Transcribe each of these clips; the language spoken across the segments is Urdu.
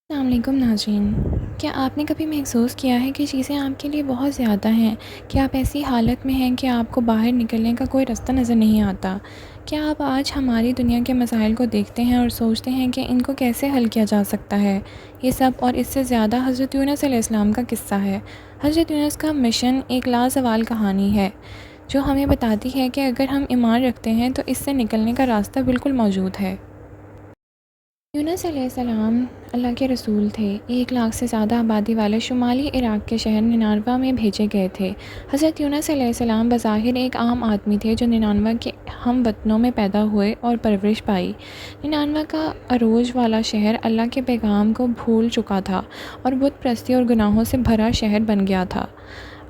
السلام علیکم ناظرین، کیا آپ نے کبھی محسوس کیا ہے کہ چیزیں آپ کے لیے بہت زیادہ ہیں؟ کیا آپ ایسی حالت میں ہیں کہ آپ کو باہر نکلنے کا کوئی راستہ نظر نہیں آتا؟ کیا آپ آج ہماری دنیا کے مسائل کو دیکھتے ہیں اور سوچتے ہیں کہ ان کو کیسے حل کیا جا سکتا ہے؟ یہ سب اور اس سے زیادہ حضرت یونس علیہ السلام کا قصہ ہے۔ حضرت یونس کا مشن ایک لازوال کہانی ہے جو ہمیں بتاتی ہے کہ اگر ہم ایمان رکھتے ہیں تو اس سے نکلنے کا راستہ بالکل موجود ہے۔ یونس علیہ السلام اللہ کے رسول تھے۔ 1 لاکھ سے زیادہ آبادی والے شمالی عراق کے شہر نینوہ میں بھیجے گئے تھے۔ حضرت یونس علیہ السلام بظاہر ایک عام آدمی تھے جو نینوہ کے ہم وطنوں میں پیدا ہوئے اور پرورش پائی۔ نینوہ کا عروج والا شہر اللہ کے پیغام کو بھول چکا تھا اور بت پرستی اور گناہوں سے بھرا شہر بن گیا تھا۔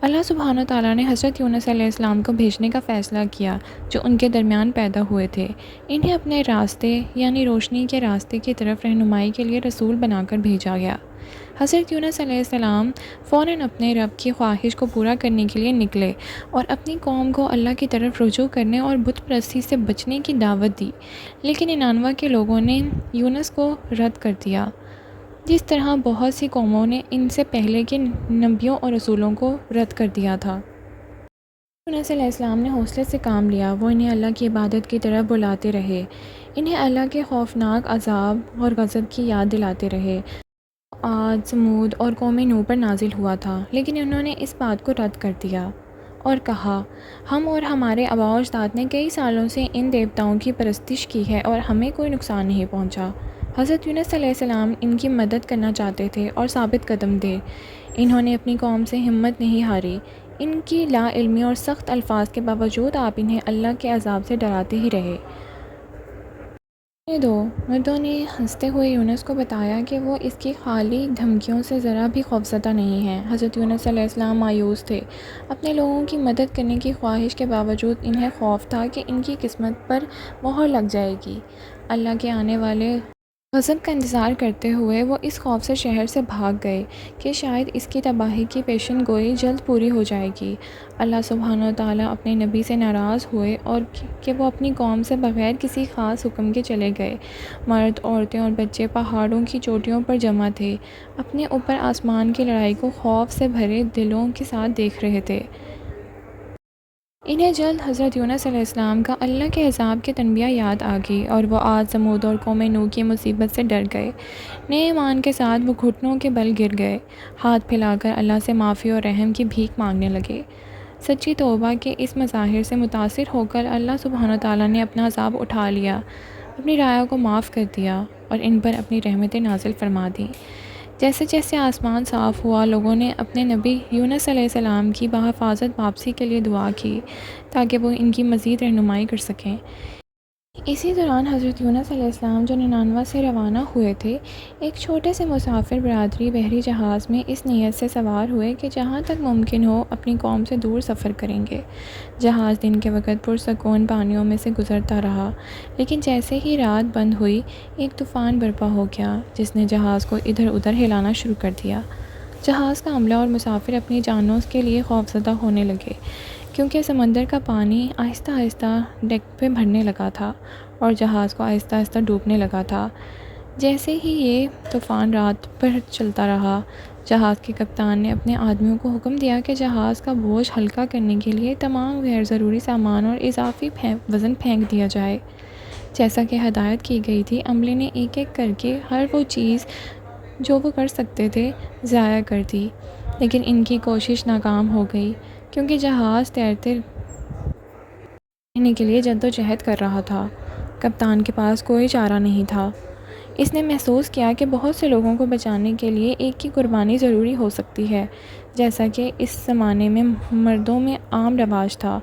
اللہ سبحانہ تعالیٰ نے حضرت یونس علیہ السلام کو بھیجنے کا فیصلہ کیا جو ان کے درمیان پیدا ہوئے تھے۔ انہیں اپنے راستے یعنی روشنی کے راستے کی طرف رہنمائی کے لیے رسول بنا کر بھیجا گیا۔ حضرت یونس علیہ السلام فوراً اپنے رب کی خواہش کو پورا کرنے کے لیے نکلے اور اپنی قوم کو اللہ کی طرف رجوع کرنے اور بت پرستی سے بچنے کی دعوت دی، لیکن نینوہ کے لوگوں نے یونس کو رد کر دیا، جس طرح بہت سی قوموں نے ان سے پہلے کے نبیوں اور رسولوں کو رد کر دیا تھا۔ یونس علیہ السلام نے حوصلے سے کام لیا۔ وہ انہیں اللہ کی عبادت کی طرف بلاتے رہے، انہیں اللہ کے خوفناک عذاب اور غضب کی یاد دلاتے رہے۔ عاد، سمود اور قوم نوح پر نازل ہوا تھا، لیکن انہوں نے اس بات کو رد کر دیا اور کہا، ہم اور ہمارے آباء و اجداد نے کئی سالوں سے ان دیوتاؤں کی پرستش کی ہے اور ہمیں کوئی نقصان نہیں پہنچا۔ حضرت یونس علیہ السلام ان کی مدد کرنا چاہتے تھے اور ثابت قدم تھے۔ انہوں نے اپنی قوم سے ہمت نہیں ہاری۔ ان کی لا علمی اور سخت الفاظ کے باوجود آپ انہیں اللہ کے عذاب سے ڈراتے ہی رہے۔ دو مردوں نے ہنستے ہوئے یونس کو بتایا کہ وہ اس کی خالی دھمکیوں سے ذرا بھی خوفزدہ نہیں ہیں۔ حضرت یونس علیہ السلام مایوس تھے۔ اپنے لوگوں کی مدد کرنے کی خواہش کے باوجود انہیں خوف تھا کہ ان کی قسمت پر مہر لگ جائے گی۔ اللہ کے آنے والے غضب کا انتظار کرتے ہوئے وہ اس خوف سے شہر سے بھاگ گئے کہ شاید اس کی تباہی کی پیشن گوئی جلد پوری ہو جائے گی۔ اللہ سبحانہ تعالیٰ اپنے نبی سے ناراض ہوئے اور کہ وہ اپنی قوم سے بغیر کسی خاص حکم کے چلے گئے۔ مرد، عورتیں اور بچے پہاڑوں کی چوٹیوں پر جمع تھے، اپنے اوپر آسمان کی لڑائی کو خوف سے بھرے دلوں کے ساتھ دیکھ رہے تھے۔ انہیں جلد حضرت یونس علیہ السلام کا اللہ کے عذاب کی تنبیہ یاد آ گئی اور وہ عاد، سمود اور قوم نوح کی مصیبت سے ڈر گئے۔ نئے ایمان کے ساتھ وہ گھٹنوں کے بل گر گئے، ہاتھ پھیلا کر اللہ سے معافی اور رحم کی بھیک مانگنے لگے۔ سچی توبہ کے اس مظاہر سے متاثر ہو کر اللہ سبحانہ تعالیٰ نے اپنا عذاب اٹھا لیا، اپنی رعایا کو معاف کر دیا اور ان پر اپنی رحمتیں نازل فرما دیں۔ جیسے جیسے آسمان صاف ہوا، لوگوں نے اپنے نبی یونس علیہ السلام کی بحفاظت واپسی کے لیے دعا کی تاکہ وہ ان کی مزید رہنمائی کر سکیں۔ اسی دوران حضرت یونس علیہ السلام جو نینوہ سے روانہ ہوئے تھے، ایک چھوٹے سے مسافر برادری بحری جہاز میں اس نیت سے سوار ہوئے کہ جہاں تک ممکن ہو اپنی قوم سے دور سفر کریں گے۔ جہاز دن کے وقت پرسکون پانیوں میں سے گزرتا رہا، لیکن جیسے ہی رات بند ہوئی ایک طوفان برپا ہو گیا جس نے جہاز کو ادھر ادھر ہلانا شروع کر دیا۔ جہاز کا عملہ اور مسافر اپنی جانوں کے لیے خوفزدہ ہونے لگے کیونکہ سمندر کا پانی آہستہ آہستہ ڈیک پہ بھرنے لگا تھا اور جہاز کو آہستہ آہستہ ڈوبنے لگا تھا۔ جیسے ہی یہ طوفان رات بھر چلتا رہا، جہاز کے کپتان نے اپنے آدمیوں کو حکم دیا کہ جہاز کا بوجھ ہلکا کرنے کے لیے تمام غیر ضروری سامان اور اضافی وزن پھینک دیا جائے۔ جیسا کہ ہدایت کی گئی تھی، عملے نے ایک ایک کر کے ہر وہ چیز جو وہ کر سکتے تھے ضائع کر دی، لیکن ان کی کوشش ناکام ہو گئی کیونکہ جہاز تیرتے رہنے کے لیے جدوجہد کر رہا تھا۔ کپتان کے پاس کوئی چارہ نہیں تھا۔ اس نے محسوس کیا کہ بہت سے لوگوں کو بچانے کے لیے ایک کی قربانی ضروری ہو سکتی ہے، جیسا کہ اس زمانے میں مردوں میں عام رواج تھا۔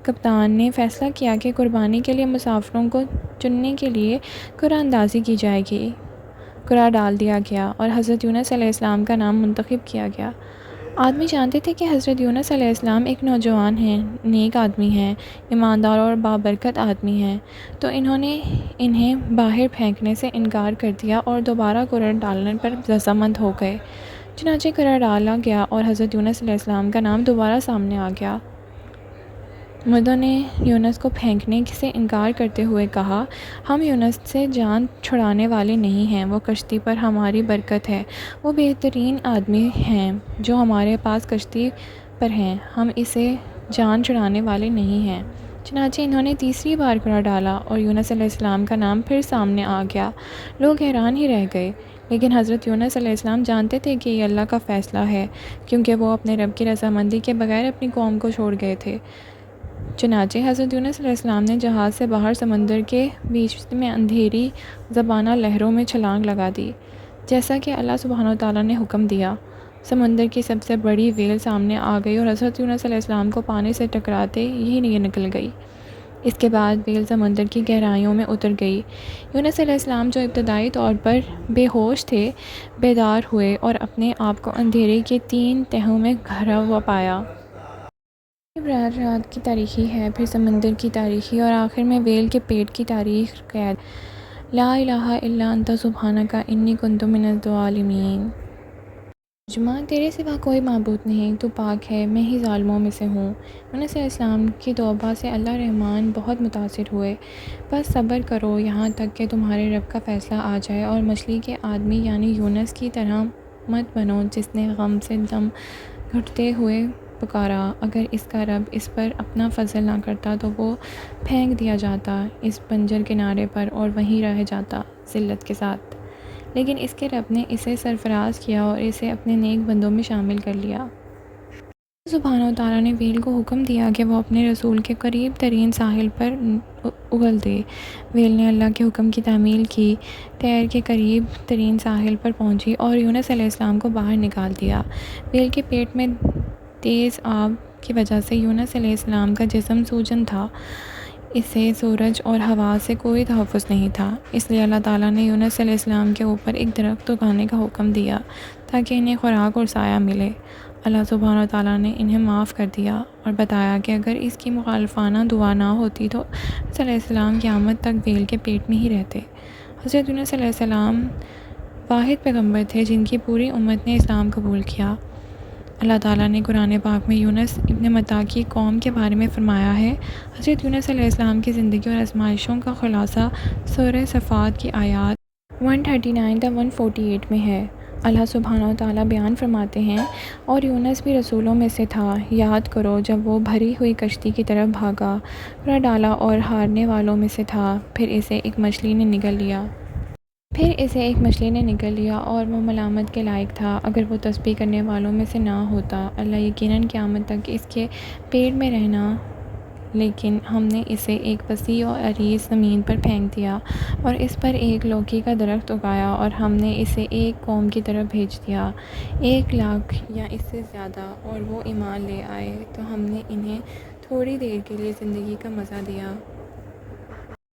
کپتان نے فیصلہ کیا کہ قربانی کے لیے مسافروں کو چننے کے لیے قرعہ اندازی کی جائے گی۔ قرعہ ڈال دیا گیا اور حضرت یونس علیہ السلام کا نام منتخب کیا گیا۔ آدمی جانتے تھے کہ حضرت یونس علیہ السلام ایک نوجوان ہیں، نیک آدمی ہیں، ایماندار اور بابرکت آدمی ہیں، تو انہوں نے انہیں باہر پھینکنے سے انکار کر دیا اور دوبارہ قرعہ ڈالنے پر رضامند ہو گئے۔ چنانچہ قرعہ ڈالا گیا اور حضرت یونس علیہ السلام کا نام دوبارہ سامنے آ گیا۔ مردوں نے یونس کو پھینکنے سے انکار کرتے ہوئے کہا، ہم یونس سے جان چھڑانے والے نہیں ہیں، وہ کشتی پر ہماری برکت ہے، وہ بہترین آدمی ہیں جو ہمارے پاس کشتی پر ہیں، ہم اسے جان چھڑانے والے نہیں ہیں۔ چنانچہ انہوں نے تیسری بار کوڑا ڈالا اور یونس علیہ السلام کا نام پھر سامنے آ گیا۔ لوگ حیران ہی رہ گئے، لیکن حضرت یونس علیہ السلام جانتے تھے کہ یہ اللہ کا فیصلہ ہے، کیونکہ وہ اپنے رب کی رضامندی کے بغیر اپنی قوم کو چھوڑ گئے تھے۔ چنانچہ حضرت یونس علیہ السلام نے جہاز سے باہر سمندر کے بیچ میں اندھیری زبانہ لہروں میں چھلانگ لگا دی، جیسا کہ اللہ سبحانہ وتعالیٰ نے حکم دیا۔ سمندر کی سب سے بڑی ویل سامنے آ گئی اور حضرت یونس علیہ السلام کو پانی سے ٹکراتے ہی یہ نکل گئی۔ اس کے بعد ویل سمندر کی گہرائیوں میں اتر گئی۔ یونس علیہ السلام جو ابتدائی طور پر بے ہوش تھے، بیدار ہوئے اور اپنے آپ کو اندھیرے کی 3 تہوں میں گھرا ہوا پایا۔ ابتدا رات کی تاریکی ہے، پھر سمندر کی تاریکی اور آخر میں ویل کے پیٹ کی تاریک قید۔ لا الہ الا انت سبحانک انی کنت من الظالمین۔ ترجمہ: تیرے سوا کوئی معبود نہیں، تو پاک ہے، میں ہی ظالموں میں سے ہوں۔ یونس علیہ السلام کی توبہ سے اللہ رحمان بہت متاثر ہوئے۔ بس صبر کرو یہاں تک کہ تمہارے رب کا فیصلہ آ جائے، اور مچھلی کے آدمی یعنی یونس کی طرح مت بنو جس نے غم سے دم گھٹتے ہوئے پکارا۔ اگر اس کا رب اس پر اپنا فضل نہ کرتا تو وہ پھینک دیا جاتا اس بنجر کنارے پر اور وہیں رہ جاتا ذلت کے ساتھ، لیکن اس کے رب نے اسے سرفراز کیا اور اسے اپنے نیک بندوں میں شامل کر لیا۔ اللہ سبحانہ وتعالیٰ نے ویل کو حکم دیا کہ وہ اپنے رسول کے قریب ترین ساحل پر اگل دے۔ ویل نے اللہ کے حکم کی تعمیل کی، تیر کے قریب ترین ساحل پر پہنچی اور یونس علیہ السلام کو باہر نکال دیا۔ ویل کے پیٹ میں تیز آب کی وجہ سے یونس علیہ السلام کا جسم سوجن تھا، اسے سورج اور ہوا سے کوئی تحفظ نہیں تھا، اس لیے اللہ تعالیٰ نے یونس علیہ السلام کے اوپر ایک درخت اگانے کا حکم دیا تاکہ انہیں خوراک اور سایہ ملے۔ اللہ سبحانہ وتعالیٰ نے انہیں معاف کر دیا اور بتایا کہ اگر اس کی مخالفانہ دعا نہ ہوتی تو یونس علیہ السلام قیامت تک ویل کے پیٹ میں ہی رہتے۔ حضرت یونس علیہ السلام واحد پیغمبر تھے جن کی پوری امت نے اسلام قبول کیا۔ اللہ تعالیٰ نے قرآن پاک میں یونس ابن متی کی قوم کے بارے میں فرمایا ہے۔ حضرت یونس علیہ السلام کی زندگی اور آزمائشوں کا خلاصہ سورہ صفات کی آیات 139 تا 148 میں ہے۔ اللہ سبحانہ وتعالیٰ بیان فرماتے ہیں، اور یونس بھی رسولوں میں سے تھا، یاد کرو جب وہ بھری ہوئی کشتی کی طرف بھاگا، کوڑا ڈالا اور ہارنے والوں میں سے تھا، پھر اسے ایک مچھلی نے نگل لیا اور وہ ملامت کے لائق تھا۔ اگر وہ تسبیح کرنے والوں میں سے نہ ہوتا، اللہ یقیناً قیامت تک اس کے پیٹ میں رہنا، لیکن ہم نے اسے ایک وسیع اور عریض زمین پر پھینک دیا اور اس پر ایک لوکی کا درخت اگایا اور ہم نے اسے ایک قوم کی طرف بھیج دیا، 1,00,000 یا اس سے زیادہ، اور وہ ایمان لے آئے تو ہم نے انہیں تھوڑی دیر کے لیے زندگی کا مزہ دیا۔